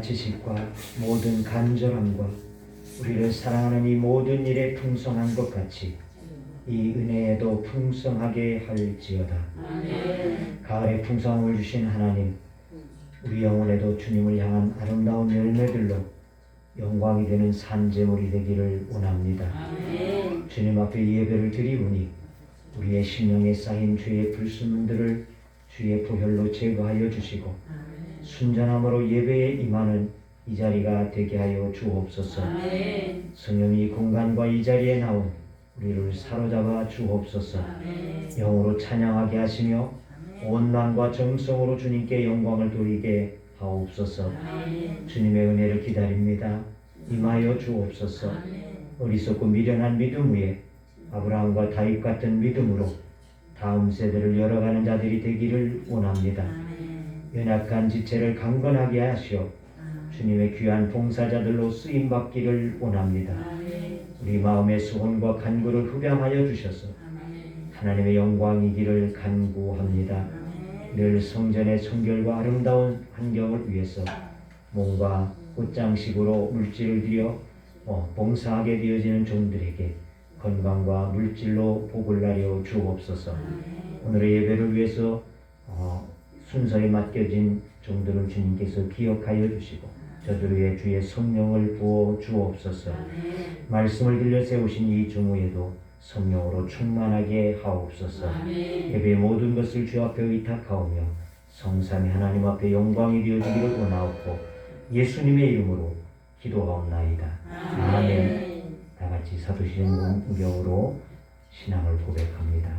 풍성한 지식과 모든 간절함과 우리를 사랑하는 이 모든 일에 풍성한 것 같이 이 은혜에도 풍성하게 할지어다. 가을에 풍성함을 주신 하나님, 우리 영혼에도 주님을 향한 아름다운 열매들로 영광이 되는 산제물이 되기를 원합니다. 주님 앞에 예배를 드리오니 우리의 심령에 쌓인 죄의 불순물들을 주의 보혈로 제거하여 주시고 순전함으로 예배에 임하는 이 자리가 되게 하여 주옵소서. 성령이 이 공간과 이 자리에 나온 우리를 사로잡아 주옵소서. 영으로 찬양하게 하시며 온망과 정성으로 주님께 영광을 돌리게 하옵소서. 주님의 은혜를 기다립니다. 임하여 주옵소서. 어리석고 미련한 믿음 위에 아브라함과 다윗 같은 믿음으로 다음 세대를 열어가는 자들이 되기를 원합니다. 연약한 지체를 강건하게 하시어 주님의 귀한 봉사자들로 쓰임받기를 원합니다. 우리 마음의 소원과 간구를 흡양하여 주셔서 하나님의 영광이기를 간구합니다. 늘 성전의 성결과 아름다운 환경을 위해서 몸과 꽃장식으로 물질을 들여 봉사하게 되어지는 종들에게 건강과 물질로 복을 나려 주옵소서. 오늘의 예배를 위해서 순서에 맡겨진 종들을 주님께서 기억하여 주시고 저들 위에 주의 성령을 부어 주옵소서. 말씀을 들려 세우신 이 중후에도 성령으로 충만하게 하옵소서. 예배의 모든 것을 주 앞에 의탁하오며 성삼위 하나님 앞에 영광이 되어지기를 원하옵고 예수님의 이름으로 기도하옵나이다. 아멘. 다 같이 사도신경 음경으로 신앙을 고백합니다.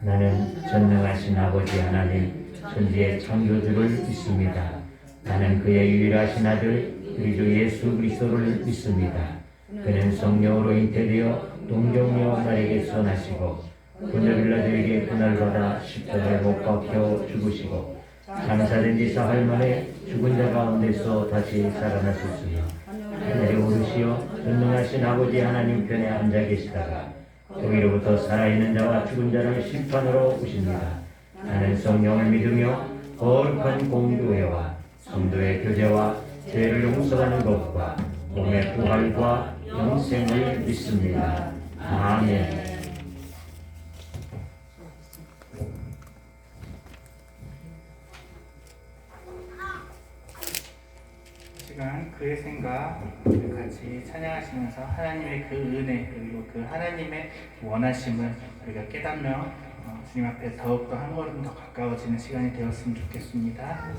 나는 전능하신 아버지 하나님 천지의 창조주를 믿습니다. 나는 그의 유일하신 아들 우리 주 예수 그리스도를 믿습니다. 그는 성령으로 잉태되어 동정녀 마리아에게서 나시고 본저 빌라도에게 고난받아 십자가에 못 박혀 죽으시고 장사된 지 사흘 만에 죽은 자 가운데서 다시 살아나셨으며 하늘에 오르시어 전능하신 아버지 하나님 편에 앉아 계시다가 거기로부터 살아있는 자와 죽은 자를 심판으로 오십니다. 나는 성령을 믿으며 거룩한 공교회와 성도의 교제와 죄를 용서하는 것과 몸의 부활과 영생을 믿습니다. 아멘. 시간 그의 생각 같이 찬양하시면서 하나님의 그 은혜 그리고 그 하나님의 원하심을 우리가 깨닫며 주님 앞에 더욱더 한 걸음 더 가까워지는 시간이 되었으면 좋겠습니다.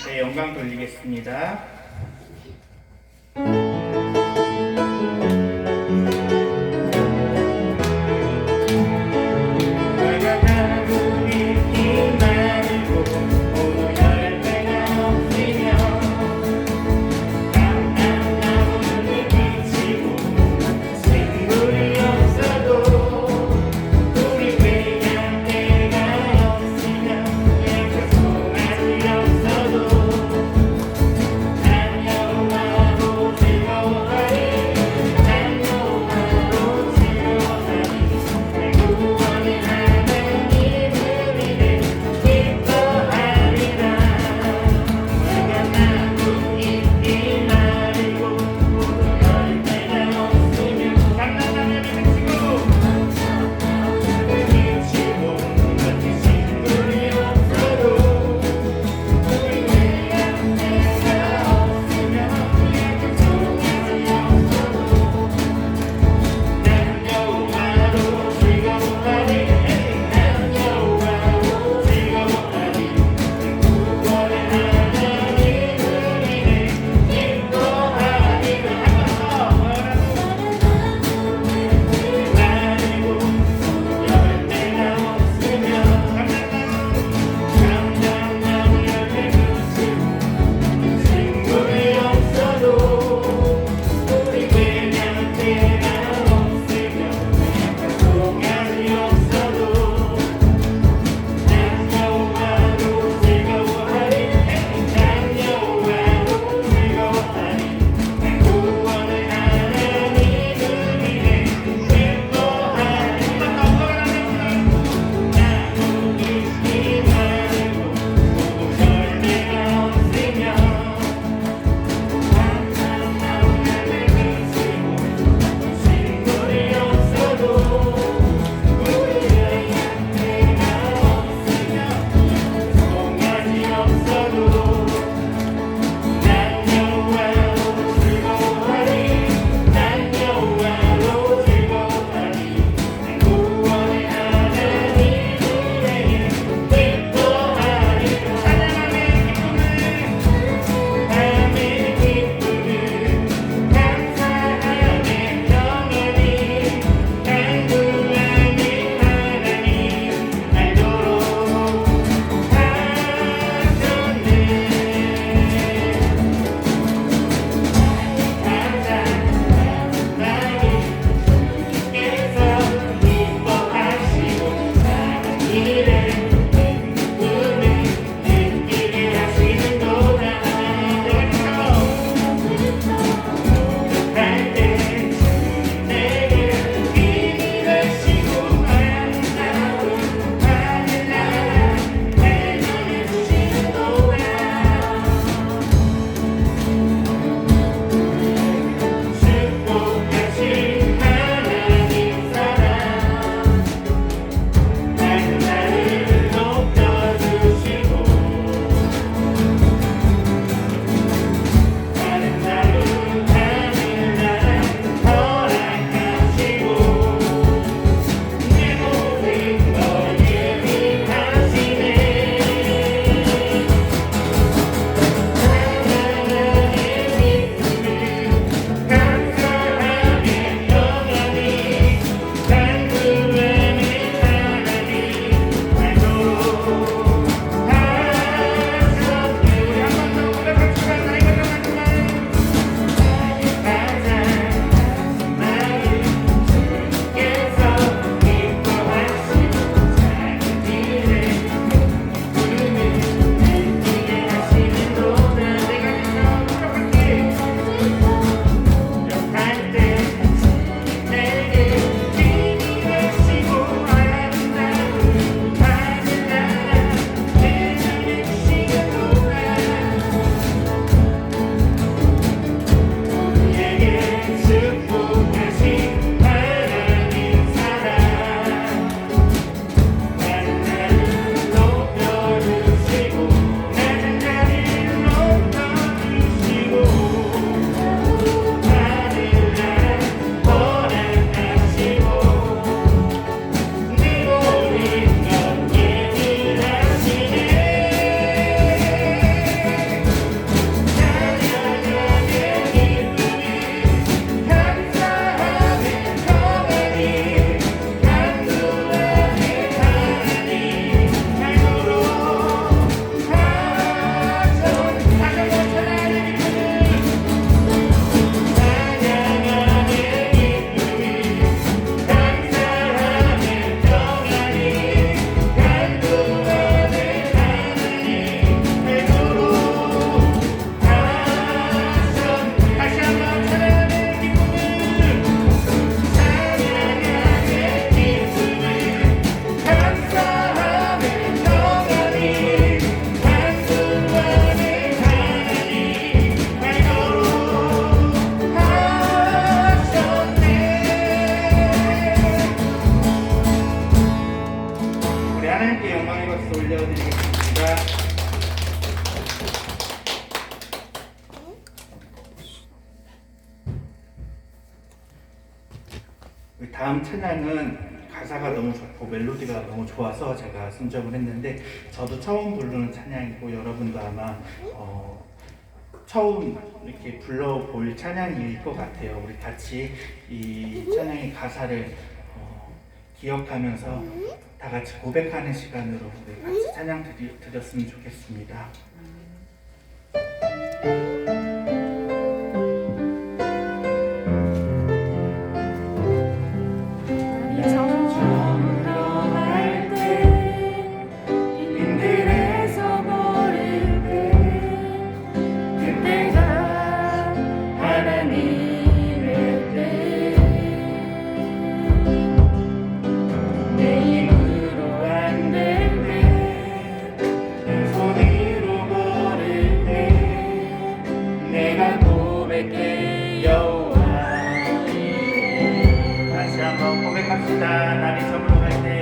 앞에 영광 돌리겠습니다. 우리 다음 찬양은 가사가 너무 좋고 멜로디가 너무 좋아서 제가 선정을 했는데 저도 처음 부르는 찬양이고 여러분도 아마 처음 이렇게 불러볼 찬양일 것 같아요. 우리 같이 이 찬양의 가사를 기억하면서 다 같이 고백하는 시간으로 우리 같이 찬양 드렸으면 좋겠습니다. 고백합시다. 날이 저물어 갈 때.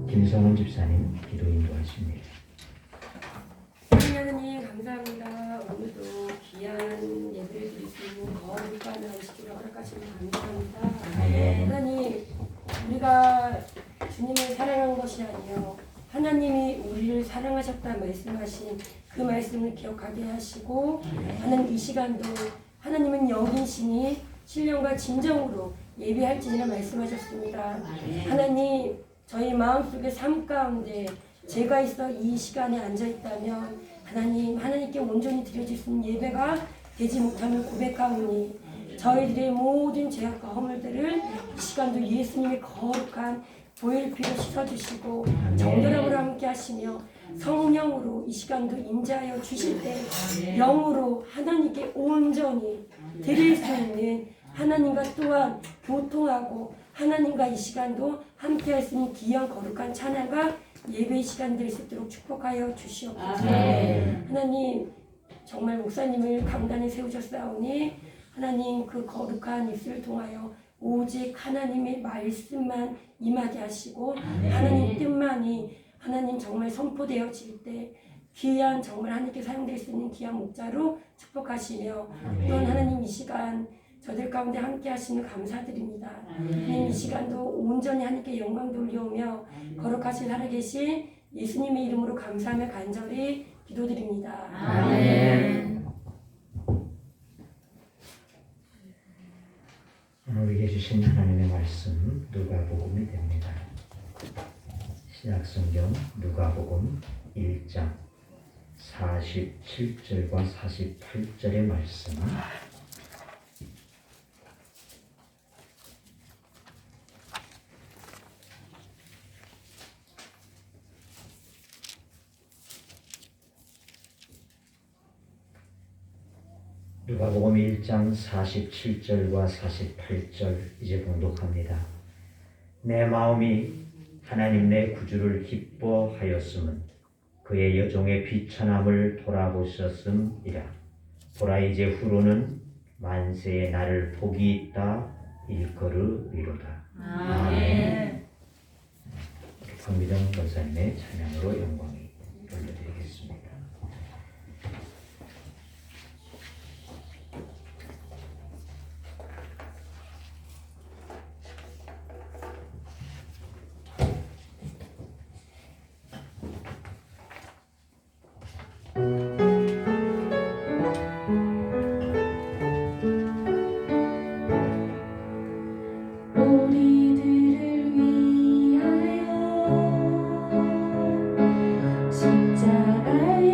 김선원 집사님 기도 인도하십니다. 하나님 감사합니다. 오늘도 귀한 예배를 드리고 거룩한 안식으로 허락하시면 감사합니다. 하나님 우리가 주님을 사랑한 것이 아니요 하나님이 우리를 사랑하셨다 말씀하신 그 말씀을 기억하게 하시고 하나님 이 시간도 하나님은 여긴 신이 신령과 진정으로 예배할지니라 말씀하셨습니다. 하나님 저희 마음속의 삶 가운데 제가 있어 이 시간에 앉아있다면 하나님께 온전히 드려질 수 있는 예배가 되지 못함을 고백하오니 저희들의 모든 죄악과 허물들을 이 시간도 예수님의 거룩한 보혈 피로 씻어주시고 정결함으로 함께 하시며 성령으로 이 시간도 임재하여 주실 때 영으로 하나님께 온전히 드릴 수 있는 하나님과 또한 교통하고 하나님과 이 시간도 함께 할 수 있는 귀한 거룩한 찬양과 예배의 시간 될 수 있도록 축복하여 주시옵소서. 하나님 정말 목사님을 강단에 세우셨사오니 하나님 그 거룩한 입술을 통하여 오직 하나님의 말씀만 임하게 하시고 하나님 뜻만이 하나님 정말 선포되어질 때 귀한 정말 하나님께 사용될 수 있는 귀한 목자로 축복하시며 또한 하나님 이 시간 저들 가운데 함께 하시는 감사드립니다. 하나님 이 시간도 온전히 하나님께 영광 돌려오며 거룩하신 살아계신 예수님의 이름으로 감사하며 간절히 기도드립니다. 아멘. 오늘 우리에게 주신 하나님의 말씀 누가복음이 됩니다. 신약성경 누가복음 1장 47절과 48절의 말씀 누가복음 1장 47절과 48절 이제 봉독합니다. 내 마음이 하나님 내 구주를 기뻐하였음은 그의 여종의 비천함을 돌아보셨음이라. 보라 이제 후로는 만세의 나를 복이 있다 일거르리로다. 아멘. 황미정 권사님의 찬양으로 영광이 돌려드리겠습니다. 우리들을 위하여 십자가에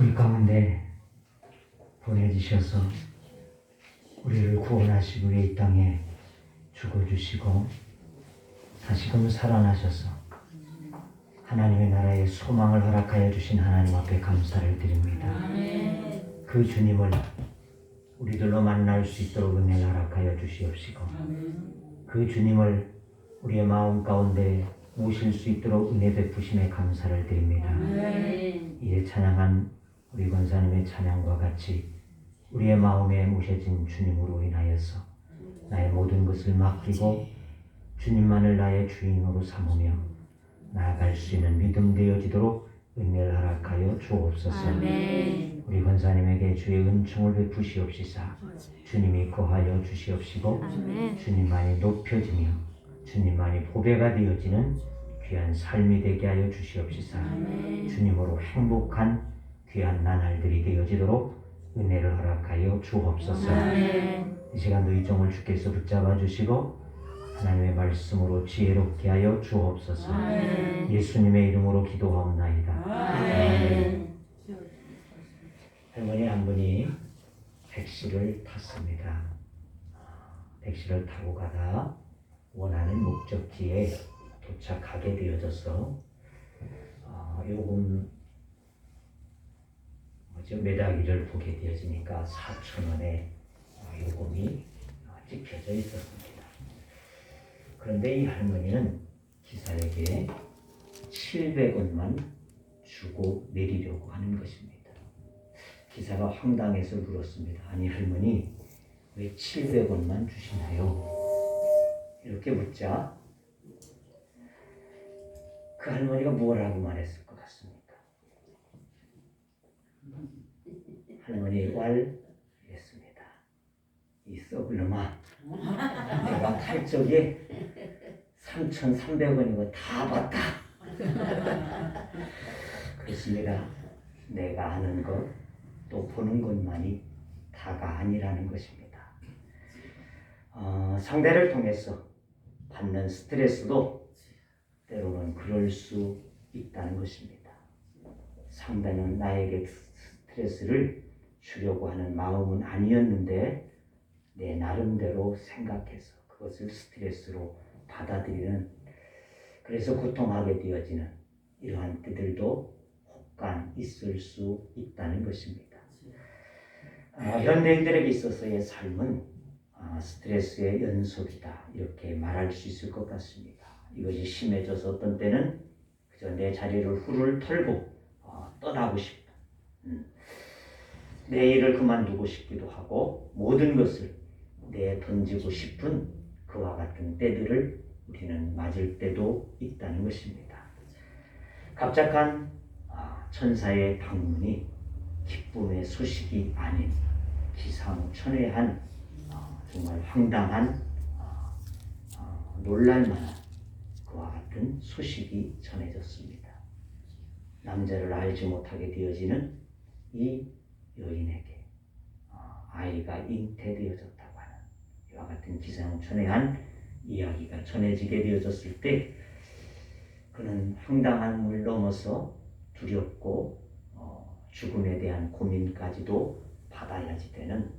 우리 가운데 보내주셔서 우리를 구원하시고 이 땅에 죽어주시고 다시금 살아나셔서 하나님의 나라의 소망을 허락하여 주신 하나님 앞에 감사를 드립니다. 그 주님을 우리들로 만날 수 있도록 은혜를 허락하여 주시옵시고 그 주님을 우리의 마음 가운데 모실 수 있도록 은혜 베푸심에 감사를 드립니다. 이에 찬양한 우리 권사님의 찬양과 같이 우리의 마음에 모셔진 주님으로 인하여서 나의 모든 것을 맡기고 주님만을 나의 주인으로 삼으며 나아갈 수 있는 믿음 되어지도록 은혜를 허락하여 주옵소서. 우리 권사님에게 주의 은총을 베푸시옵시사 주님이 거하여 주시옵시고 주님만이 높여지며 주님만이 보배가 되어지는 귀한 삶이 되게 하여 주시옵시사 주님으로 행복한 귀한 나날들이 되어지도록 은혜를 허락하여 주옵소서. 이 시간도 이 종을 주께서 붙잡아 주시고 하나님의 말씀으로 지혜롭게 하여 주옵소서. 예수님의 이름으로 기도하옵나이다. 할머니 한 분이 택시를 탔습니다. 택시를 타고 가다 원하는 목적지에 도착하게 되어져서 요금 매다기를 보게 되어지니까 4,000원의 요금이 찍혀져 있었습니다. 그런데 이 할머니는 기사에게 700원만 주고 내리려고 하는 것입니다. 기사가 황당해서 물었습니다. 아니 할머니 왜 700원만 주시나요? 이렇게 묻자 그 할머니가 뭐라고 말했을 것 같습니까? 할머니 왈 이랬습니다. 이 썩을 놈아 내가 탈 적에 3,300원이고 다 봤다. 그렇습니다. 내가 아는 것 또 보는 것만이 다가 아니라는 것입니다. 상대를 통해서 받는 스트레스도 때로는 그럴 수 있다는 것입니다. 상대는 나에게 스트레스를 주려고 하는 마음은 아니었는데 내 나름대로 생각해서 그것을 스트레스로 받아들이는 그래서 고통하게 되어지는 이러한 때들도 혹간 있을 수 있다는 것입니다. 현대인들에게 있어서의 삶은 스트레스의 연속이다 이렇게 말할 수 있을 것 같습니다. 이것이 심해져서 어떤 때는 그저 내 자리를 훌훌 털고 떠나고 싶다. 내 일을 그만두고 싶기도 하고 모든 것을 내던지고 싶은 그와 같은 때들을 우리는 맞을 때도 있다는 것입니다. 갑작한 천사의 방문이 기쁨의 소식이 아닌 기상천외한 정말 황당한 놀랄만한 그와 같은 소식이 전해졌습니다. 남자를 알지 못하게 되어지는 이 여인에게 아이가 잉태되어졌다고 하는 이와 같은 기상천외한 이야기가 전해지게 되어졌을 때 그는 황당함을 넘어서 두렵고 죽음에 대한 고민까지도 받아야지 되는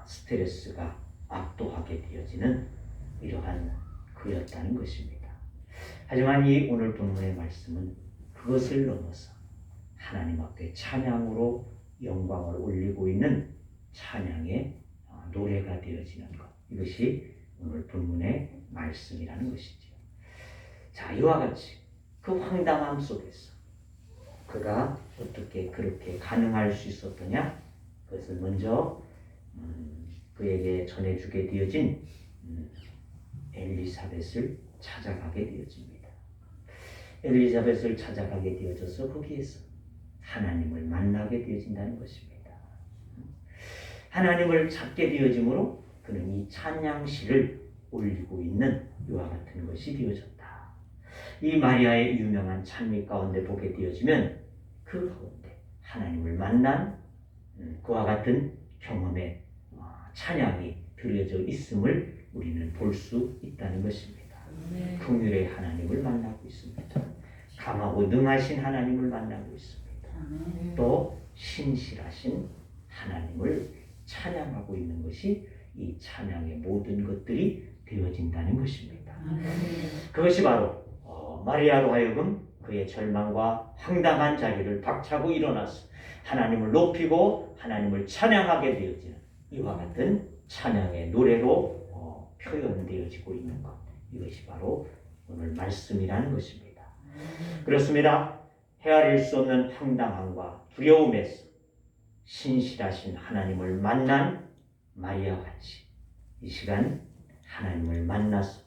스트레스가 압도하게 되어지는 이러한 그였다는 것입니다. 하지만 이 오늘 본문의 말씀은 그것을 넘어서 하나님 앞에 찬양으로 영광을 올리고 있는 찬양의 노래가 되어지는 것 이것이 오늘 본문의 말씀이라는 것이죠. 자, 이와 같이 그 황당함 속에서 그가 어떻게 그렇게 가능할 수 있었더냐? 그것을 먼저 그에게 전해주게 되어진 엘리사벳을 찾아가게 되어집니다. 엘리사벳을 찾아가게 되어져서 거기에서 하나님을 만나게 되어진다는 것입니다. 하나님을 찾게 되어짐으로 그는 이 찬양시를 올리고 있는 이와 같은 것이 되어졌다. 이 마리아의 유명한 찬미 가운데 보게 되어지면 그 가운데 하나님을 만난 그와 같은 경험의 찬양이 들여져 있음을 우리는 볼 수 있다는 것입니다. 긍휼의 하나님을 만나고 있습니다. 강하고 능하신 하나님을 만나고 있습니다. 또 신실하신 하나님을 찬양하고 있는 것이 이 찬양의 모든 것들이 되어진다는 것입니다. 그것이 바로 마리아로 하여금 그의 절망과 황당한 자리를 박차고 일어나서 하나님을 높이고 하나님을 찬양하게 되어지는 이와 같은 찬양의 노래로 표현되어지고 있는 것, 이것이 바로 오늘 말씀이라는 것입니다. 그렇습니다. 헤아릴 수 없는 황당함과 두려움에서 신실하신 하나님을 만난 마리아 같이 이 시간 하나님을 만나서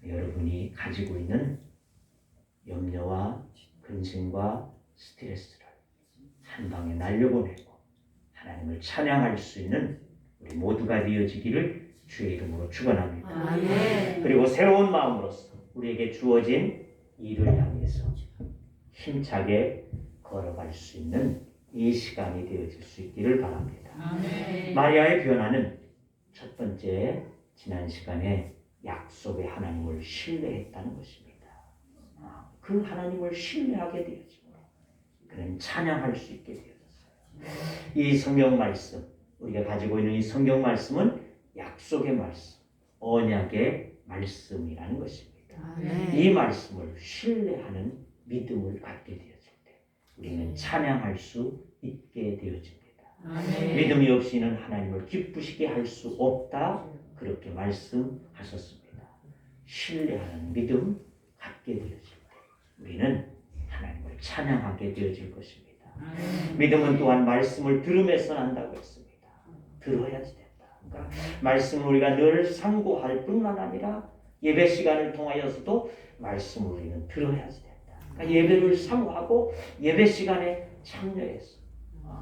여러분이 가지고 있는 염려와 근심과 스트레스를 한 방에 날려보내고 하나님을 찬양할 수 있는 우리 모두가 되어지기를 주의 이름으로 축원합니다. 아멘. 그리고 새로운 마음으로서 우리에게 주어진 일을 향해서 힘차게 걸어갈 수 있는 이 시간이 되어질 수 있기를 바랍니다. 아멘. 마리아의 변화는 첫 번째, 지난 시간에 약속의 하나님을 신뢰했다는 것입니다. 그 하나님을 신뢰하게 되어지고 그는 찬양할 수 있게 되어졌어요. 이 성경 말씀, 우리가 가지고 있는 이 성경 말씀은 약속의 말씀, 언약의 말씀이라는 것입니다. 아멘. 이 말씀을 신뢰하는 믿음을 갖게 되어질 때 우리는 찬양할 수 있게 되어집니다. 아멘. 믿음이 없이는 하나님을 기쁘시게 할 수 없다, 그렇게 말씀하셨습니다. 신뢰하는 믿음 갖게 되어질 때 우리는 하나님을 찬양하게 되어질 것입니다. 믿음은 또한 말씀을 들음에서 난다고 했습니다. 들어야지 된다. 그러니까 말씀을 우리가 늘 상고할 뿐만 아니라 예배 시간을 통하여서도 말씀을 우리는 들어야지 된다. 그러니까 예배를 상고하고 예배 시간에 참여해서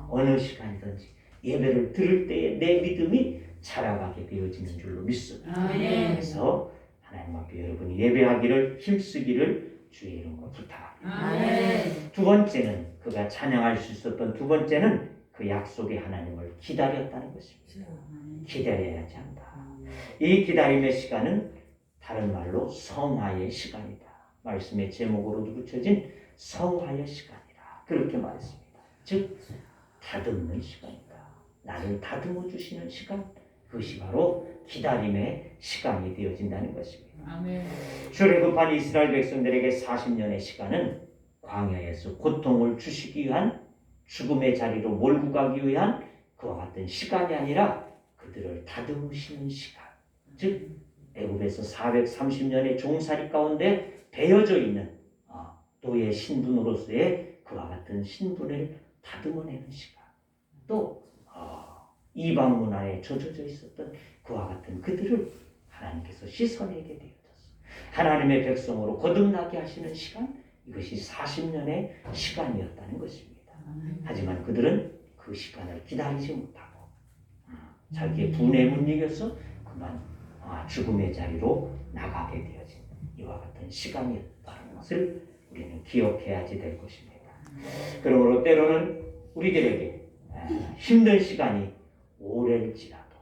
어느 시간이든지 예배를 들을 때에 내 믿음이 자라가게 되어지는 줄로 믿습니다. 그래서 하나님 앞에 여러분이 예배하기를 힘쓰기를 주의 이름으로 부탁합니다. 두 번째는 그가 찬양할 수 있었던 두 번째는 그 약속의 하나님을 기다렸다는 것입니다. 기다려야지 한다. 이 기다림의 시간은 다른 말로 성화의 시간이다. 말씀의 제목으로도 붙여진 성화의 시간이라 그렇게 말했습니다. 즉 다듬는 시간이다. 나를 다듬어 주시는 시간, 그것이 바로 기다림의 시간이 되어진다는 것입니다. 출애굽한 이스라엘 백성들에게 40년의 시간은 광야에서 고통을 주시기 위한 죽음의 자리로 몰고 가기 위한 그와 같은 시간이 아니라 그들을 다듬으시는 시간, 즉 애굽에서 430년의 종살이 가운데 배어져 있는 노예 신분으로서의 그와 같은 신분을 다듬어내는 시간, 또 이방 문화에 젖어져 있었던 그와 같은 그들을 하나님께서 씻어내게 되어졌어요. 하나님의 백성으로 거듭나게 하시는 시간, 이것이 40년의 시간이었다는 것입니다. 하지만 그들은 그 시간을 기다리지 못하고 자기의 분에 못 이겨서 그만 죽음의 자리로 나가게 되어진 이와 같은 시간이었다는 것을 우리는 기억해야지 될 것입니다. 그러므로 때로는 우리들에게 힘든 시간이 오래일지라도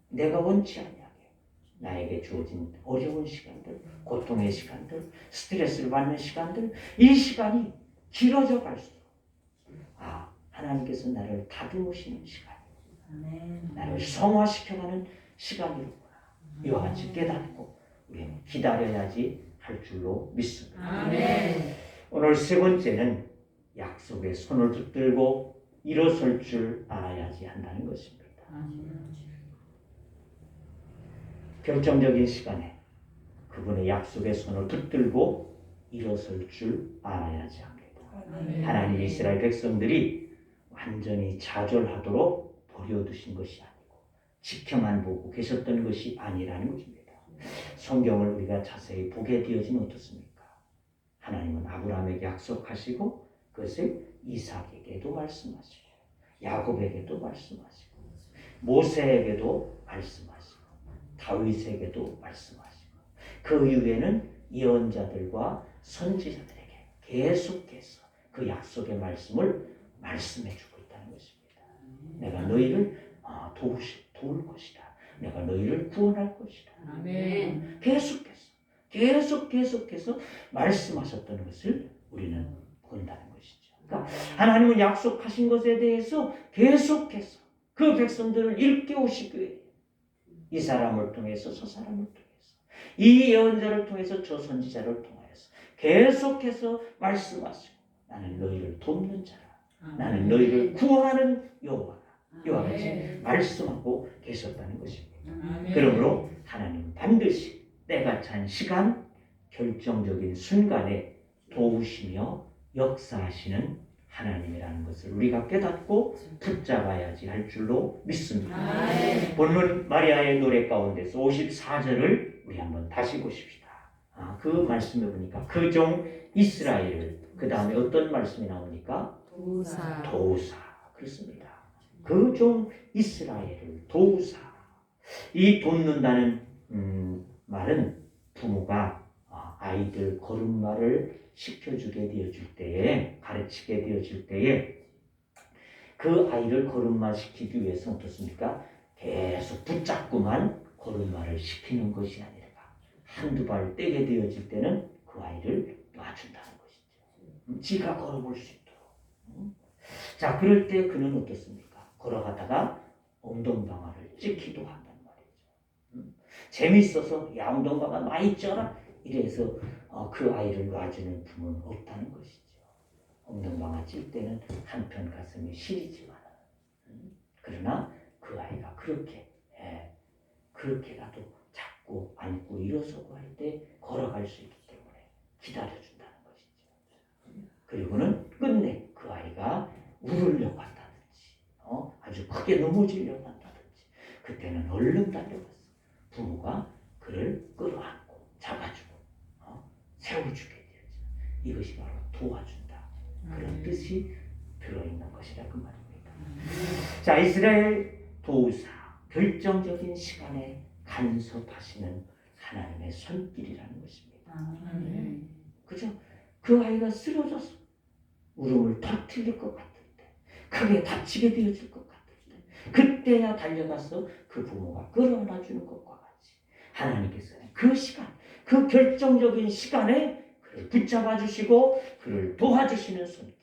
내가 원치 않냐게 나에게 주어진 어려운 시간들, 고통의 시간들, 스트레스를 받는 시간들, 이 시간이 길어져 갈수록 하나님께서 나를 다듬으시는 시간이고 나를 성화시켜가는 시간이로구나, 이와 같이 깨닫고 우리는 기다려야지 할 줄로 믿습니다. 오늘 세 번째는 약속의 손을 붙들고 일어설 줄 알아야지 한다는 것입니다. 결정적인 시간에 그분의 약속의 손을 붙들고 일어설 줄 알아야지 합니다. 하나님 이스라엘 백성들이 완전히 좌절하도록 버려두신 것이 아니고 지켜만 보고 계셨던 것이 아니라는 것입니다. 성경을 우리가 자세히 보게 되어지면 어떻습니까? 하나님은 아브라함에게 약속하시고 그것을 이삭에게도 말씀하시고 야곱에게도 말씀하시고 모세에게도 말씀하시고 다윗에게도 말씀하시고 그 이후에는 예언자들과 선지자들에게 계속해서 그 약속의 말씀을 말씀해주고 있다는 것입니다. 내가 너희를 도울 것이다. 내가 너희를 구원할 것이다. 계속해서 말씀하셨던 것을 우리는 본다는 것이죠. 그러니까 하나님은 약속하신 것에 대해서 계속해서 그 백성들을 일깨우시기 위해 이 사람을 통해서 저 사람을 통해서 이 예언자를 통해서 저 선지자를 통하여서 계속해서 말씀하시고 나는 너희를 돕는 자라. 나는 너희를 구원하는 여호와라. 이와 같이 말씀하고 계셨다는 것입니다. 그러므로 하나님은 반드시 때가 찬 시간, 결정적인 순간에 도우시며 역사하시는 하나님이라는 것을 우리가 깨닫고 붙잡아야지 할 줄로 믿습니다. 본문 마리아의 노래 가운데서 54절을 우리 한번 다시 보십시다. 그 말씀에 보니까 그 종 이스라엘을 그 다음에 어떤 말씀이 나옵니까? 도우사. 그렇습니다. 그 종 이스라엘을 도우사. 이 돕는다는 말은 부모가 아이들 걸음마를 시켜주게 되어줄 때에, 가르치게 되어줄 때에 그 아이를 걸음마 시키기 위해서 어떻습니까? 계속 붙잡고만 걸음마를 시키는 것이 아니라 한두 발 떼게 되어질 때는 그 아이를 놔준다는 것이죠. 지가 걸어볼 수 있도록. 자, 그럴 때 그는 어떻습니까? 걸어가다가 엉덩방아를 찍기도 한단 말이죠. 재밌어서 야 엉덩방아 많이 쪄라 이래서 그 아이를 놔주는 부모는 없다는 것이죠. 엉덩방아 찔 때는 한편 가슴이 시리지만 그러나 그 아이가 그렇게라도 잡고 안고 일어서고 할 때 걸어갈 수 있기 때문에 기다려준다는 것이죠. 그리고는 끝내 그 아이가 울으려고 한다든지 아주 크게 넘어지려고 한다든지 그때는 얼른 달려가서 부모가 그를 끌어안고 잡아주고 세워주게 되죠. 이것이 바로 도와준다. 그런 뜻이 들어있는 것이라 그 말입니다. 자, 이스라엘 도우사, 결정적인 시간에 간섭하시는 하나님의 손길이라는 것입니다. 그죠? 그 아이가 쓰러져서 울음을 터뜨릴 것 같을 때, 크게 다치게 되어질 것 같을 때, 그때야 달려가서 그 부모가 끌어안아 주는 것과 같이 하나님께서는 그 시간, 그 결정적인 시간에 그를 붙잡아 주시고 그를 도와주시는 손길,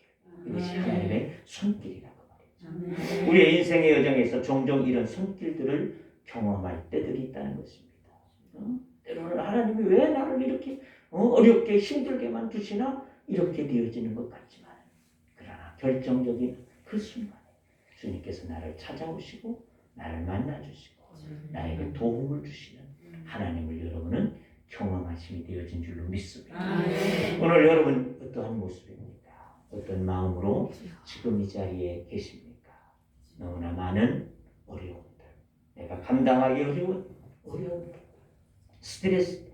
이것이 하나님의 손길이라고 말이죠. 우리의 인생의 여정에서 종종 이런 손길들을 경험할 때들이 있다는 것입니다. 때로는 하나님이 왜 나를 이렇게 어렵게 힘들게만 두시나 이렇게 되어지는 것 같지만 그러나 결정적인 그 순간에 주님께서 나를 찾아오시고 나를 만나주시고 나에게 도움을 주시는 하나님을 여러분은 경험하심이 되어진 줄로 믿습니다. 오늘 여러분 어떠한 모습입니까? 어떤 마음으로 지금 이 자리에 계십니까? 너무나 많은 어려움들, 내가 감당하기 어려운 어려움들, 스트레스,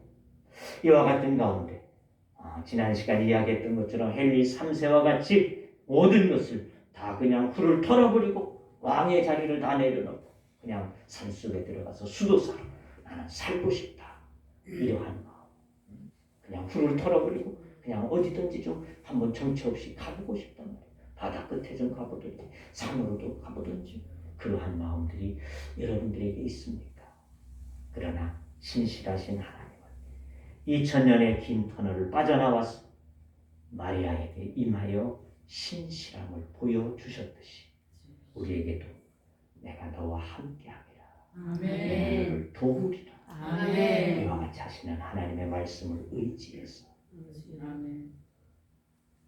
이와 같은 가운데 지난 시간에 이야기했던 것처럼 헨리 3세와 같이 모든 것을 다 그냥 훌을 털어버리고 왕의 자리를 다 내려놓고 그냥 산속에 들어가서 수도사로 나는 살고 싶다, 이러한 마음, 그냥 훌을 털어버리고 그냥 어디든지 좀 한번 정처 없이 가보고 싶단 말이에요. 바다 끝에 좀 가보든지 산으로도 가보든지 그러한 마음들이 여러분들에게 있습니까? 그러나 신실하신 하나님은 2000년의 긴 터널을 빠져나와서 마리아에게 임하여 신실함을 보여주셨듯이 우리에게도 내가 너와 함께하리라, 너를 도우리라, 이와 같이 하시는 하나님의 말씀을 의지해서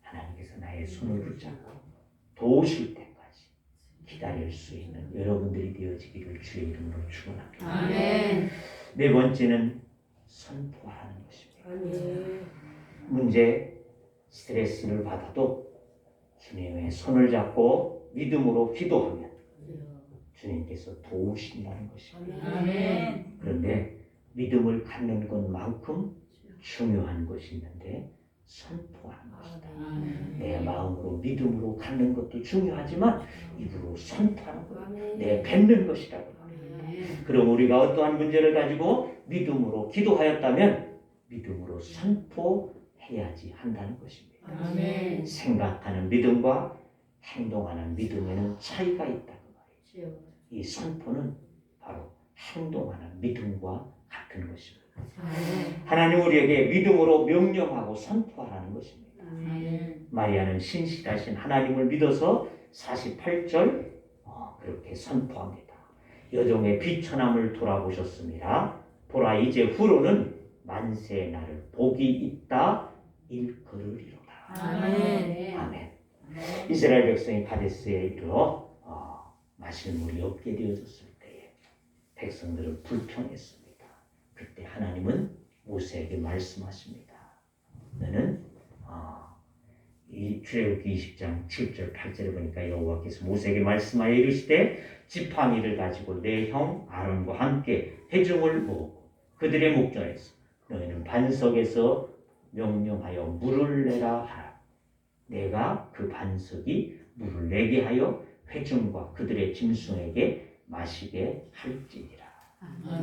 하나님께서 나의 손을 붙잡고 도우실 때까지 기다릴 수 있는 여러분들이 되어지기를 주의 이름으로 축원합니다. 네 번째는 선포하는 것입니다. 문제, 스트레스를 받아도 주님의 손을 잡고 믿음으로 기도하면 주님께서 도우신다는 것입니다. 그런데 믿음을 갖는 것만큼 중요한 것이 있는데 선포하는 것이다. 내 마음으로 믿음으로 갖는 것도 중요하지만 입으로 선포하는 것, 내 뱉는 것이라고 합니다. 그럼 우리가 어떠한 문제를 가지고 믿음으로 기도하였다면 믿음으로 선포해야지 한다는 것입니다. 생각하는 믿음과 행동하는 믿음에는 차이가 있다고 말이죠. 이 선포는 바로 행동하는 믿음과 같은 것입니다. 하나님 우리에게 믿음으로 명령하고 선포하라는 것입니다. 마리아는 신실하신 하나님을 믿어서 48절 그렇게 선포합니다. 여종의 비천함을 돌아보셨습니다. 보라 이제 후로는 만세 나를 복이 있다 일컬으리로다. 아멘. 이스라엘 백성이 가데스에 이르러 마실 물이 없게 되어졌을 때에 백성들은 불평했습니다. 그때 하나님은 모세에게 말씀하십니다. 너는 이 출애굽기 20장 7절 8절에 보니까 여호와께서 모세에게 말씀하여 이르시되 지팡이를 가지고 내 형 아론과 함께 회중을 모으고 그들의 목전에서 너희는 반석에서 명령하여 물을 내라 하라. 내가 그 반석이 물을 내게 하여 회중과 그들의 짐승에게 마시게 할지니라.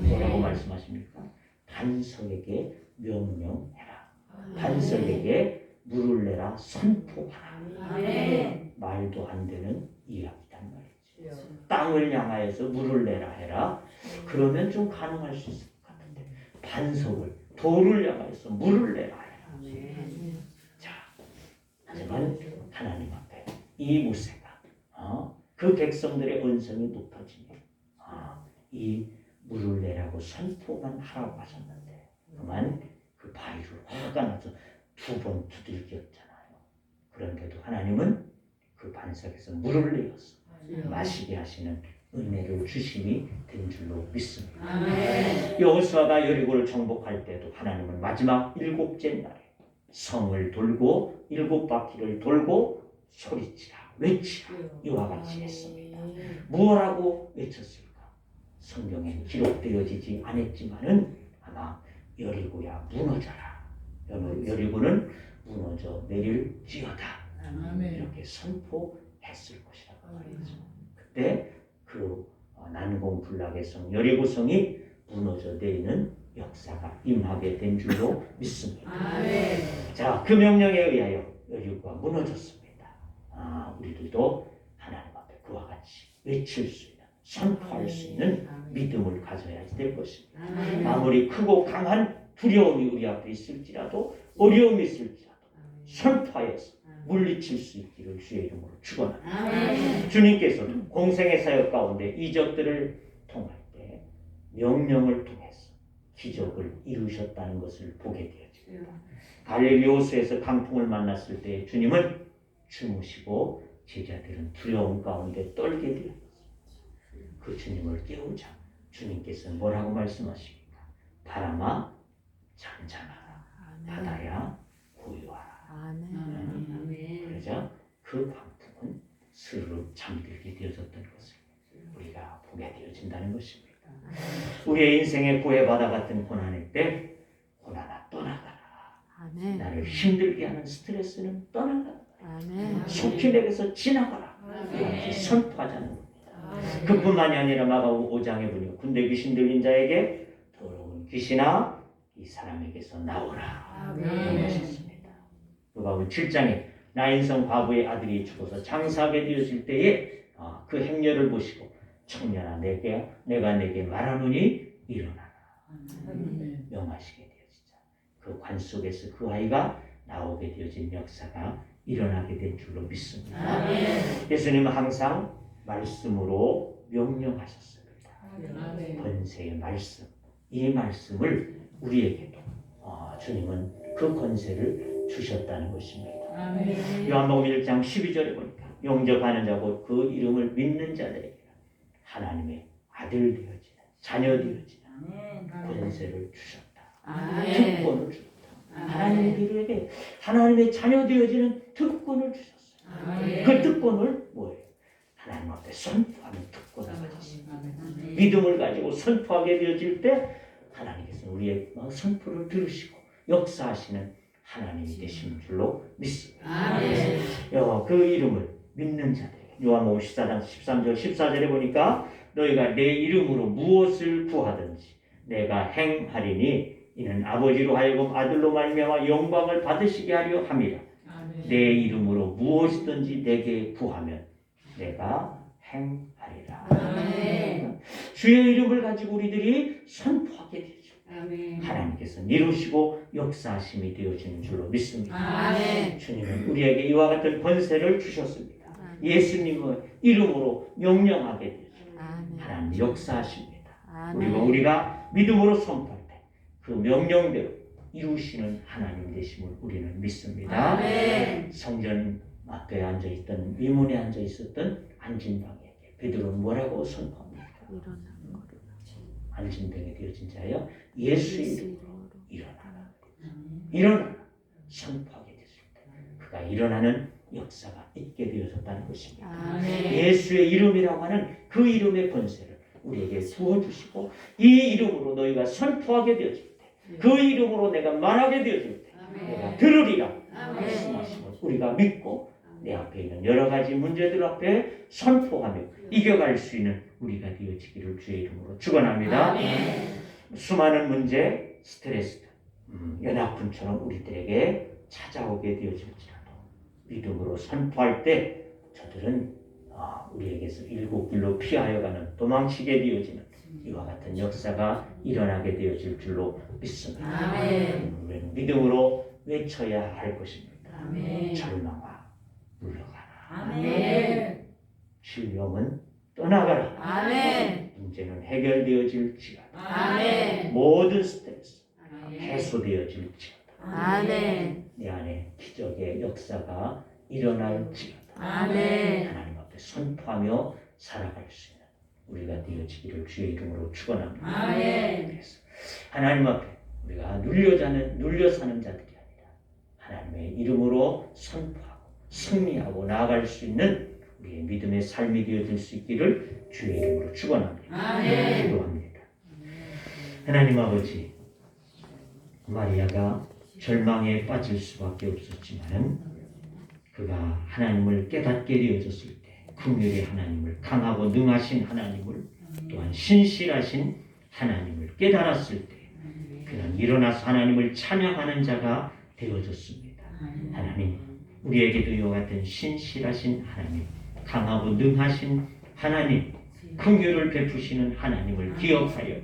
뭐라고 말씀하십니까? 반석에게 명령해라. 반석에게 물을 내라 선포하라. 말도 안 되는 이야기단 말이죠. 땅을 향하여서 물을 내라 해라. 그러면 좀 가능할 수 있을 것 같은데 반석을 돌을 향하여서 물을 내라 해라. 자, 하지만 하나님 앞에 이 모세가 그 백성들의 언성이 높아지면 이 물을 내라고 선포만 하라고 하셨는데 그만 그 바위를 화가 나서 2번 두들겼잖아요. 그런데도 하나님은 그 반석에서 물을 내어서 마시게 하시는 은혜를 주심이 된 줄로 믿습니다. 여호수아가 여리고를 정복할 때도 하나님은 마지막 7째 날에 성을 돌고 7바퀴를 돌고 소리치라 외치라 이와 같이 했습니다. 무엇라고 외쳤을까? 성경에 기록되어지지 않았지만은 아마 여리고야 무너져라. 여리고는 무너져 내릴지어다. 이렇게 선포했을 것이라고 말이죠. 그때 그 난공불락의 성 여리고성이 무너져 내리는 역사가 임하게 된 줄로 믿습니다. 자, 그 명령에 의하여 여리고가 무너졌습니다. 우리들도 하나님 앞에 그와 같이 외칠 수 있는 선포할 수 있는 믿음을 가져야 될 것입니다. 아무리 크고 강한 두려움이 우리 앞에 있을지라도 어려움이 있을지라도 선포하여서 물리칠 수 있기를 주의 이름으로 축원합니다. 주님께서도 공생의 사역 가운데 이적들을 통할 때 명령을 통해서 기적을 이루셨다는 것을 보게 되어집니다. 갈릴리 호수에서 강풍을 만났을 때 주님은 주무시고 제자들은 두려움 가운데 떨게 되었습니다. 그 주님을 깨우자 주님께서는 뭐라고 말씀하십니까? 바람아 잠잠하라. 바다야 고요하라. 그러자 그 광풍은 스르르 잠들게 되어졌던 것을 우리가 보게 되어진다는 것입니다. 우리의 인생의 고해바다 같은 고난의 때 고난아 떠나가라. 나를 힘들게 하는 스트레스는 떠나가라. 속히 내게서 지나가라. 이렇게 선포하자는 겁니다. 그뿐만이 아니라 마가복음 5장에 보니 군대 귀신 들린 자에게 더러운 귀신아 이 사람에게서 나오라. 이런 것이 있습니다. 마가복음 7장에 나인성 과부의 아들이 죽어서 장사하게 되었을 때에 그 행렬을 보시고 청년아 내가 내게 말하노니 일어나라. 명하시게 되어지자 그 관 속에서 그 아이가 나오게 되어진 역사가 일어나게 된 줄로 믿습니다. 예수님은 항상 말씀으로 명령하셨습니다. 권세의 말씀, 이 말씀을 우리에게도 주님은 그 권세를 주셨다는 것입니다. 요한복음 1장 12절에 보니까 영접하는 자고 그 이름을 믿는 자들에게 하나님의 아들 되어지는 자녀 되어지는 권세를 주셨다. 특권을 주셨다. 하나님들에게 하나님의 자녀 되어지는 특권을 주셨어요. 그 특권을 뭐예요? 하나님 앞에 선포하는 특권을 가졌습니다. 믿음을 가지고 선포하게 되어질 때 하나님께서 우리의 선포를 들으시고 역사하시는 하나님이 되신 줄로 믿습니다. 그 이름을 믿는 자들에게 요한복음 14장 13절 14절에 보니까 너희가 내 이름으로 무엇을 구하든지 내가 행하리니 이는 아버지로 하여금 아들로 말미암아 영광을 받으시게 하려 함이라. 내 이름으로 무엇이든지 내게 구하면 내가 행하리라. 주의 이름을 가지고 우리들이 선포하게 되죠. 하나님께서 이루시고 역사하심이 되어지는 줄로 믿습니다. 아멘. 주님은 우리에게 이와 같은 권세를 주셨습니다. 예수님의 이름으로 명령하게 되죠. 하나님 역사하십니다. 그리고 우리가 믿음으로 선포할 때 그 명령대로 이루시는 하나님 되심을 우리는 믿습니다. 아멘. 성전 앞에 앉아있던 위문에 앉아있었던 안진방에게 베드로는 뭐라고 선포합니까? 안진병에 되어진 자여 예수의 이름으로 일어나라. 일어나라. 선포하게 됐을 때 그가 일어나는 역사가 있게 되어졌다는 것입니다. 아멘. 예수의 이름이라고 하는 그 이름의 권세를 우리에게 부어주시고 이 이름으로 너희가 선포하게 되어질 때 그 이름으로 내가 말하게 되어질 때 내가 들으리라 말씀하시고 우리가 믿고 내 앞에 있는 여러 가지 문제들 앞에 선포하며 이겨갈 수 있는 우리가 되어지기를 주의 이름으로 축원합니다. 수많은 문제, 스트레스, 연합군처럼 우리들에게 찾아오게 되어질지라도 믿음으로 선포할 때 저들은 우리에게서 일곱 길로 피하여 가는 도망치게 되어지는 이와 같은 역사가 일어나게 되어질 줄로 믿습니다. 우리는 믿음으로 외쳐야 할 것입니다. 절망아 물러가라. 실령은 떠나가라. 문제는 해결되어질지어다. 모든 스트레스 해소되어질지어다. 내 안에 기적의 역사가 일어날지어다. 하나님 앞에 선포하며 살아갈 수 있는 우리가 되어지기를 주의 이름으로 축원합니다. 그래서 하나님 앞에 우리가 눌려 사는 자들이 아니라 하나님의 이름으로 선포하고 승리하고 나아갈 수 있는 우리의 믿음의 삶이 되어질 수 있기를 주의 이름으로 축원합니다. 기도합니다. 하나님 아버지, 마리아가 절망에 빠질 수밖에 없었지만 그가 하나님을 깨닫게 되어졌을 때 긍휼의 하나님을, 강하고 능하신 하나님을, 또한 신실하신 하나님을 깨달았을 때 그는 일어나서 하나님을 찬양하는 자가 되어졌습니다. 하나님, 우리에게도 이와 같은 신실하신 하나님, 강하고 능하신 하나님, 긍휼을 베푸시는 하나님을 기억하여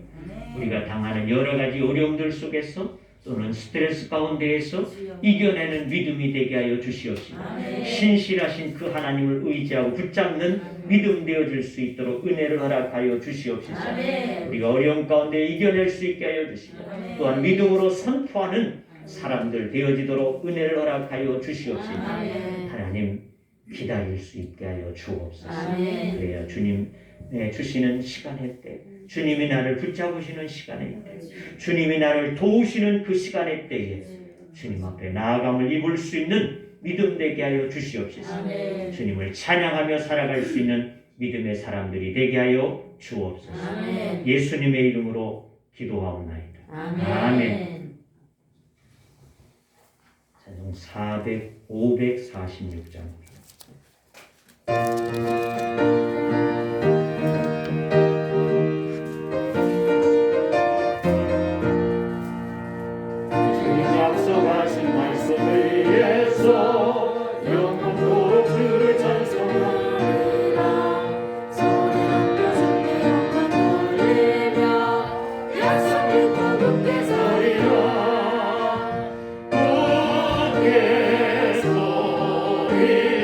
우리가 당하는 여러 가지 어려움들 속에서 또는 스트레스 가운데에서 이겨내는 믿음이 되게 하여 주시옵시고 신실하신 그 하나님을 의지하고 붙잡는 믿음 되어질 수 있도록 은혜를 허락하여 주시옵소서. 우리가 어려움 가운데 이겨낼 수 있게 하여 주시고 또한 믿음으로 선포하는 사람들 되어지도록 은혜를 허락하여 주시옵소서. 하나님, 기다릴 수 있게 하여 주옵소서. 그래야 주님 주시는 시간의 때, 주님이 나를 붙잡으시는 시간의 때, 주님이 나를 도우시는 그 시간의 때에 주님 앞에 나아감을 입을 수 있는 믿음 되게 하여 주시옵소서. 주님을 찬양하며 살아갈 수 있는 믿음의 사람들이 되게 하여 주옵소서. 예수님의 이름으로 기도하옵나이다. 아멘. 찬송 546장. 약속하신 말씀을 위해서 영원토록 주를 찬송하리라. 소리 높여 주께 영광 돌리며 약속 믿고 굳게 서리라. 굳게 서리라.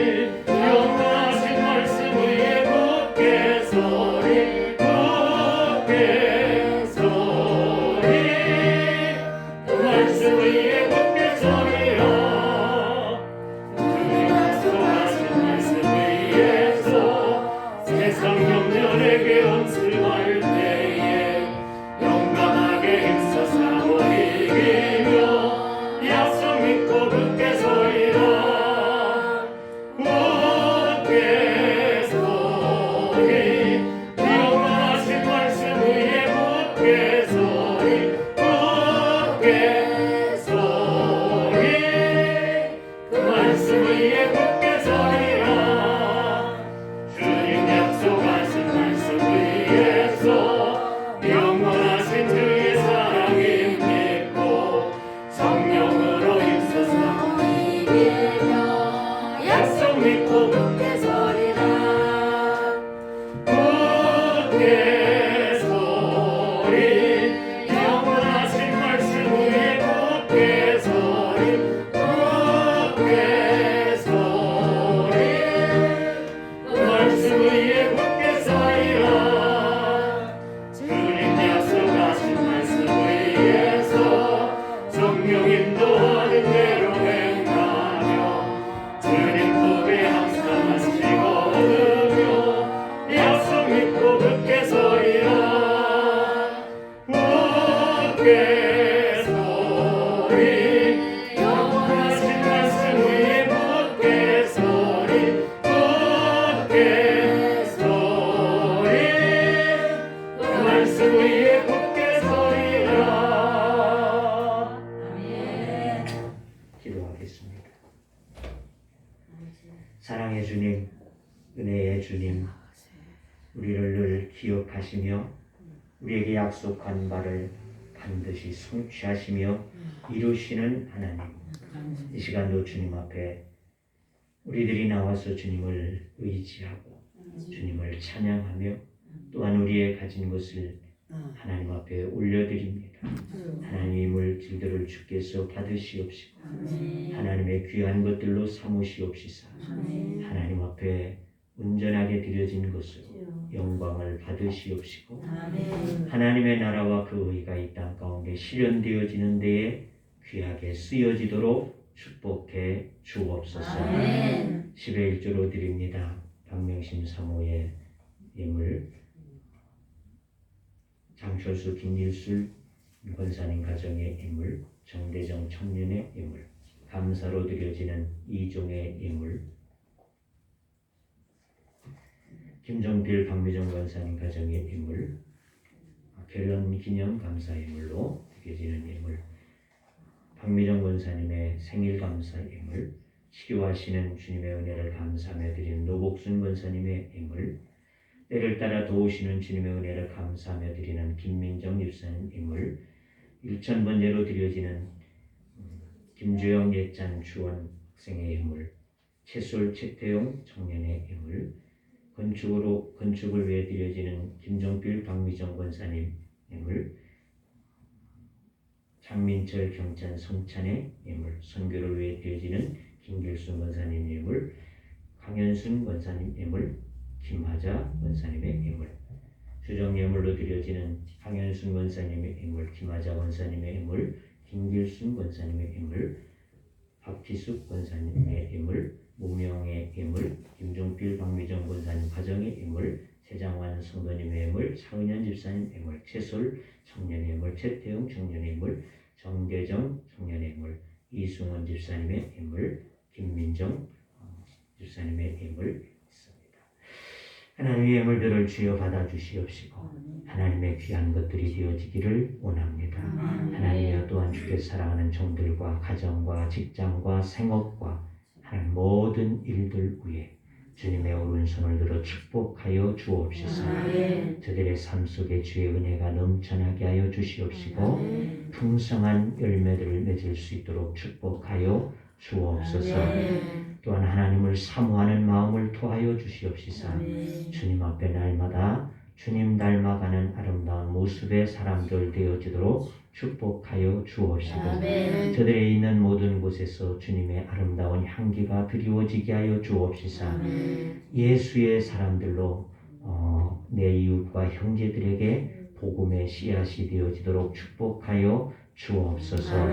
받겠소리 그 말씀 위에 굳게 서리라. 아멘. 기도하겠습니다. 사랑의 주님, 은혜의 주님, 우리를 늘 기억하시며 우리에게 약속한 바를 반드시 성취하시며 이루시는 하나님, 이 시간도 주님 앞에 우리들이 나와서 주님을 의지하고 주님을 찬양하며 또한 우리의 가진 것을 하나님 앞에 올려드립니다. 하나님의 물질들을 주께서 받으시옵시고 하나님의 귀한 것들로 삼으시옵시사 하나님 앞에 온전하게 드려진 것으로 영광을 받으시옵시고 하나님의 나라와 그 의가 이 땅 가운데 실현되어지는 데에 귀하게 쓰여지도록 축복해 주옵소서. 10의 1조로 드립니다. 박명심 사모의 예물, 장철수 김일술 권사님 가정의 예물, 정대정 청년의 예물, 감사로 드려지는 2종의 예물, 김정필 박미정 권사님 가정의 예물, 결혼 기념 감사 예물로 드려지는 예물, 박미정 권사님의 생일 감사 예물, 치료하시는 주님의 은혜를 감사하며 드리는 노복순 권사님의 예물, 때를 따라 도우시는 주님의 은혜를 감사하며 드리는 김민정 집사님 예물, 1,000번째로 드려지는 김주영 예찬 주원 학생의 예물, 채솔 최태용 청년의 예물, 건축을 위해 드려지는 김정필 박미정 권사님 예물, 장민철 경찬 성찬의 예물, 선교를 위해 드려지는 김길순 권사님 예물, 강현순 권사님 예물, 김하자 권사님의 예물, 주정 예물로 드려지는 강현순 권사님의 예물, 김하자 권사님의 예물, 김길순 권사님의 예물, 박기숙 권사님의 예물, 무명의 예물, 김종필 박미정 권사님 가정의 예물, 최장환 성도님의 예물, 차은현 집사님 예물, 최솔 청년의 예물, 최태용 청년의 예물, 정대정 청년의 예물, 이승원 집사님의 예물, 김민정 집사님의 예물 있습니다. 하나님의 예물들을 주여 받아주시옵시고 하나님의 귀한 것들이 되어지기를 원합니다. 하나님이여 또한 주께서 사랑하는 종들과 가정과 직장과 생업과 하나님 모든 일들 위에 주님의 오른손을 들어 축복하여 주옵시서. 저들의 삶 속에 주의 은혜가 넘쳐나게 하여 주시옵시고 풍성한 열매들을 맺을 수 있도록 축복하여 주옵소서. 또한 하나님을 사모하는 마음을 토하여 주시옵시사. 주님 앞에 날마다 주님 닮아가는 아름다운 모습의 사람들 되어지도록 축복하여 주옵시고 저들의 있는 모든 곳에서 주님의 아름다운 향기가 드리워지게 하여 주옵시사. 예수의 사람들로 내 이웃과 형제들에게 복음의 씨앗이 되어지도록 축복하여 주옵소서.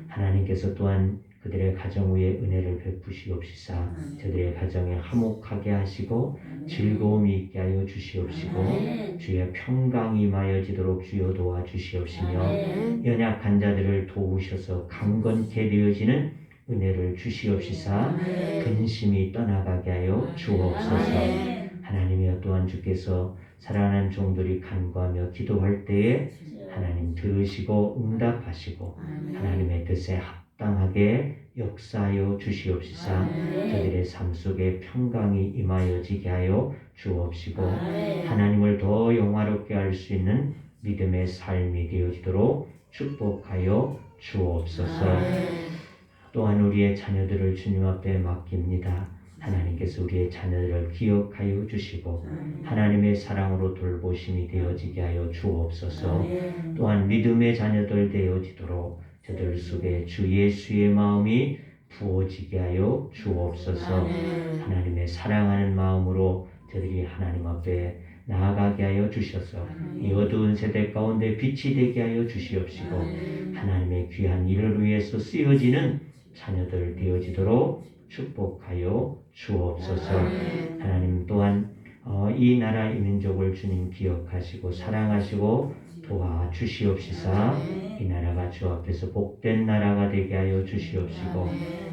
하나님께서 또한 그들의 가정 위에 은혜를 베푸시옵시사. 저들의 가정에 화목하게 하시고 즐거움이 있게 하여 주시옵시고 주의 평강이 임하여지도록 주여 도와주시옵시며 연약한 자들을 도우셔서 강건케 되어지는 은혜를 주시옵시사. 근심이 떠나가게 하여 주옵소서. 하나님이여 또한 주께서 사랑하는 종들이 간구하며 기도할 때에 하나님 들으시고 응답하시고 하나님의 뜻에 합당하게 역사하여 주시옵시사. 저들의 삶 속에 평강이 임하여지게 하여 주옵시고 하나님을 더 영화롭게 할 수 있는 믿음의 삶이 되어지도록 축복하여 주옵소서. 또한 우리의 자녀들을 주님 앞에 맡깁니다. 하나님께서 우리의 자녀들을 기억하여 주시고 하나님의 사랑으로 돌보심이 되어지게 하여 주옵소서. 또한 믿음의 자녀들 되어지도록 저들 속에 주 예수의 마음이 부어지게 하여 주옵소서. 하나님의 사랑하는 마음으로 저들이 하나님 앞에 나아가게 하여 주셔서 이 어두운 세대 가운데 빛이 되게 하여 주시옵시고 하나님의 귀한 일을 위해서 쓰여지는 자녀들 되어지도록 축복하여 주옵소서. 하나님 또한 이 나라 이 민족을 주님 기억하시고 사랑하시고 도와주시옵시사. 이 나라가 주 앞에서 복된 나라가 되게 하여 주시옵시고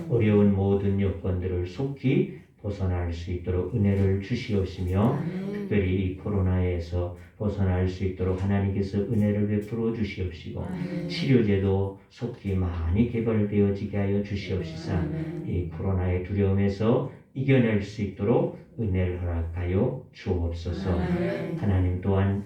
어려운 모든 여건들을 속히 벗어날 수 있도록 은혜를 주시옵시며 특별히 이 코로나에서 벗어날 수 있도록 하나님께서 은혜를 베풀어 주시옵시고 치료제도 속히 많이 개발되어지게 하여 주시옵시사 이 코로나의 두려움에서 이겨낼 수 있도록 은혜를 허락하여 주옵소서. 하나님 또한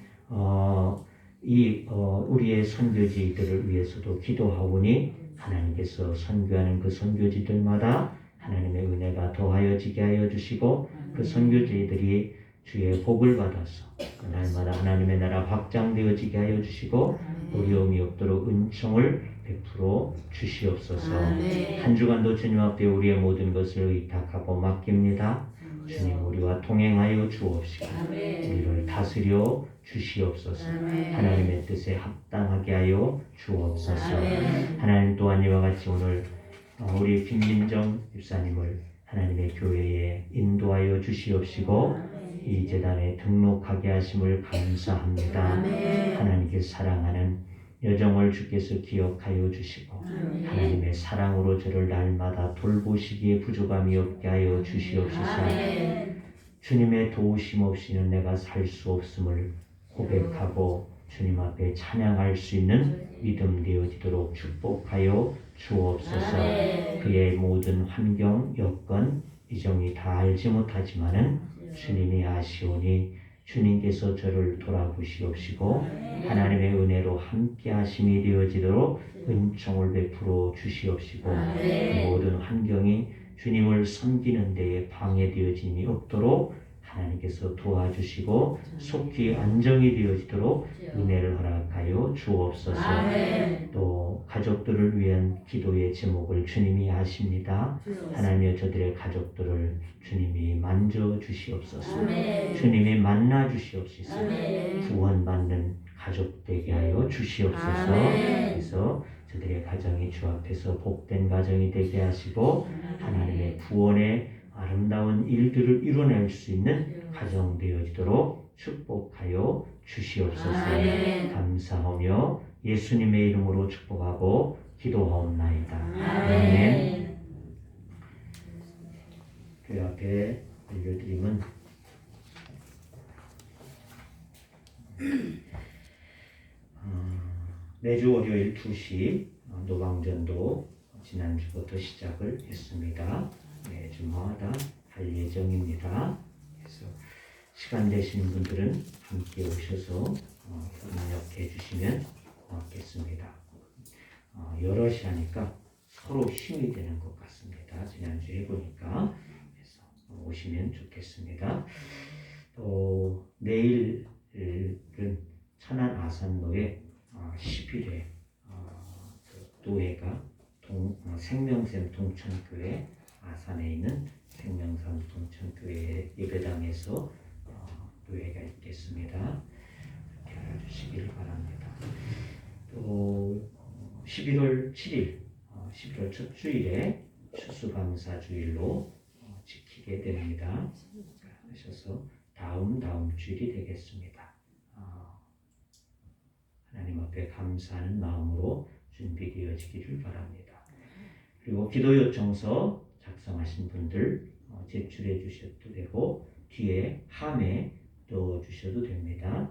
우리의 선교지들을 위해서도 기도하오니 하나님께서 선교하는 그 선교지들마다 하나님의 은혜가 더하여지게 하여 주시고 그 선교지들이 주의 복을 받아서 날마다 하나님의 나라 확장되어지게 하여 주시고 어려움이 없도록 은총을 베풀어 주시옵소서. 한 주간도 주님 앞에 우리의 모든 것을 의탁하고 맡깁니다. 주님 우리와 동행하여 주옵시고 우리를 다스려 주시옵소서. 하나님의 뜻에 합당하게 하여 주옵소서. 하나님 또한 이와 같이 오늘 우리 김민정 집사님을 하나님의 교회에 인도하여 주시옵시고 이 재단에 등록하게 하심을 감사합니다. 하나님께 사랑하는 여정을 주께서 기억하여 주시고 하나님의 사랑으로 저를 날마다 돌보시기에 부족함이 없게 하여 주시옵소서. 주님의 도우심 없이는 내가 살 수 없음을 고백하고 주님 앞에 찬양할 수 있는 믿음 되어지도록 축복하여 주옵소서. 그의 모든 환경, 여건, 이정이 다 알지 못하지만은 주님이 아시오니 주님께서 저를 돌아보시옵시고 하나님의 은혜로 함께 하심이 되어지도록 은총을 베풀어 주시옵시고 그 모든 환경이 주님을 섬기는 데에 방해되어짐이 없도록 하나님께서 도와주시고 속히 안정이 되어지도록 은혜를 허락하여 주옵소서. 또 가족들을 위한 기도의 제목을 주님이 아십니다. 하나님여 저들의 가족들을 주님이 만져주시옵소서. 주님이 만나주시옵소서. 구원받는 가족 되게 하여 주시옵소서. 그래서 저들의 가정이 주 앞에서 복된 가정이 되게 하시고 하나님의 구원의 아름다운 일들을 이뤄낼 수 있는 가정 되어지도록 축복하여 주시옵소서. 감사하며 예수님의 이름으로 축복하고 기도하옵나이다. 아멘. 그 앞에 알려드림은 매주 월요일 2시 노방전도 지난주부터 시작을 했습니다. 매주마다 할 예정입니다. 그래서 시간 되시는 분들은 함께 오셔서 협력해 주시면 고맙겠습니다. 여럿이 하니까 서로 힘이 되는 것 같습니다. 지난주에 해보니까. 그래서 오시면 좋겠습니다. 또 내일은 천안 아산로에 10일에 노회가 생명샘 동천교회 아산에 있는 생명샘 동천교회 예배당에서 노회가 있겠습니다. 이렇게 알아주시길 바랍니다. 또 11월 7일 11월 첫 주일에 추수감사주일로 지키게 됩니다. 그래서 다음 주일이 되겠습니다. 하나님 앞에 감사하는 마음으로 준비되어지기를 바랍니다. 그리고 기도 요청서 작성하신 분들 제출해 주셔도 되고 뒤에 함에 넣어 주셔도 됩니다.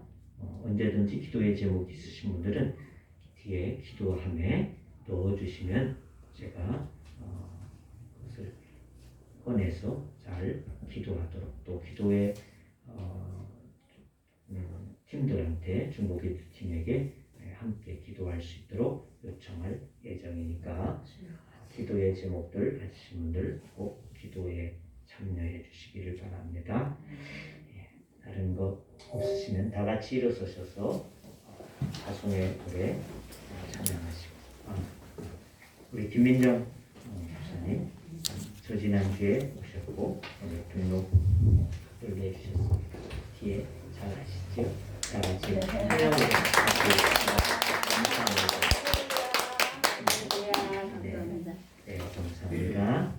언제든지 기도의 제목이 있으신 분들은 뒤에 기도함에 넣어 주시면 제가 그것을 꺼내서 잘 기도하도록 또 기도의 팀들한테 중보기도 팀에게 함께 기도할 수 있도록 요청할 예정이니까 기도의 제목들 가지신 분들 꼭 기도에 참여해 주시기를 바랍니다. 다른 거 없으시면 다 같이 일어서셔서 자송의 노래 찬양하시고 우리 김민정 목사님 저 지난주에 오셨고 오늘 등록을 내주셨습니다. 뒤에 잘 아시죠? 다 같이 찬양을 감사합니다. 네, 감사합니다.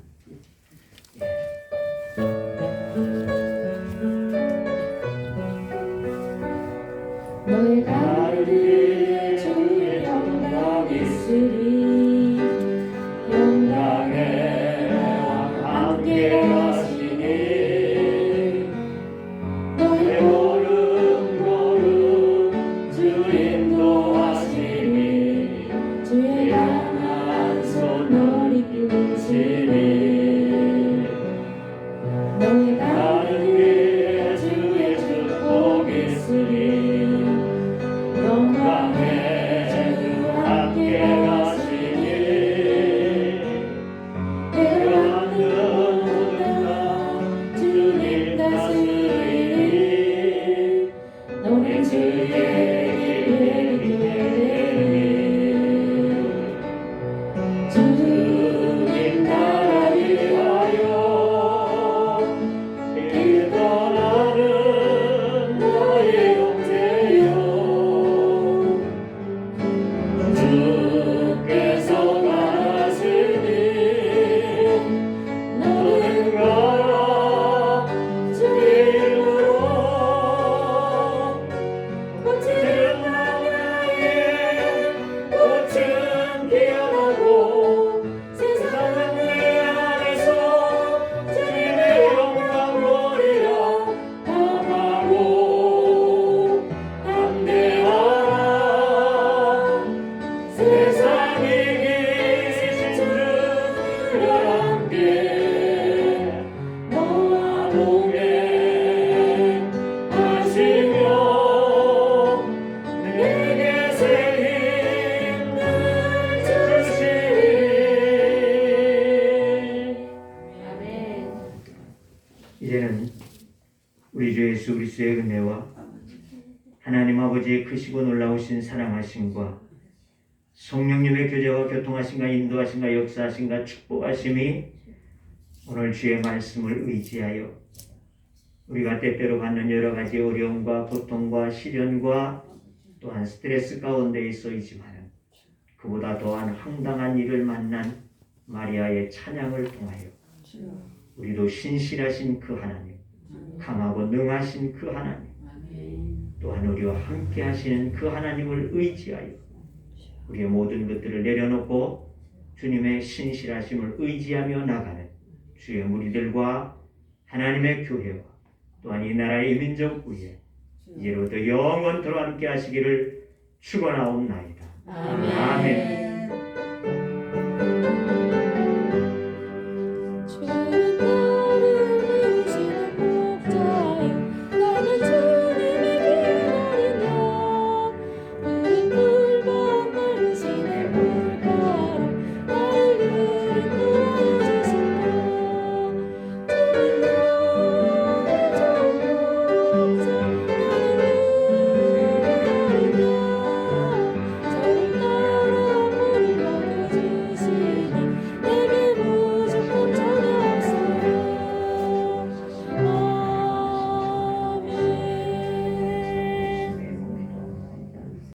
너의 가르에 주의 영광 있으리 영광의 왕 함께 하시니 우리 주 예수 그리스도의 은혜와 하나님 아버지의 크시고 놀라우신 사랑하심과 성령님의 교제와 교통하심과 인도하심과 역사하심과 축복하심이 오늘 주의 말씀을 의지하여 우리가 때때로 받는 여러 가지 어려움과 고통과 시련과 또한 스트레스 가운데 있어있지만 그보다 더한 황당한 일을 만난 마리아의 찬양을 통하여 우리도 신실하신 그 하나님, 강하고 능하신 그 하나님, 또한 우리와 함께 하시는 그 하나님을 의지하여 우리의 모든 것들을 내려놓고 주님의 신실하심을 의지하며 나가는 주의 무리들과 하나님의 교회와 또한 이 나라의 민족 위에 이제로부터 영원토록 함께 하시기를 축원하옵나이다. 아멘.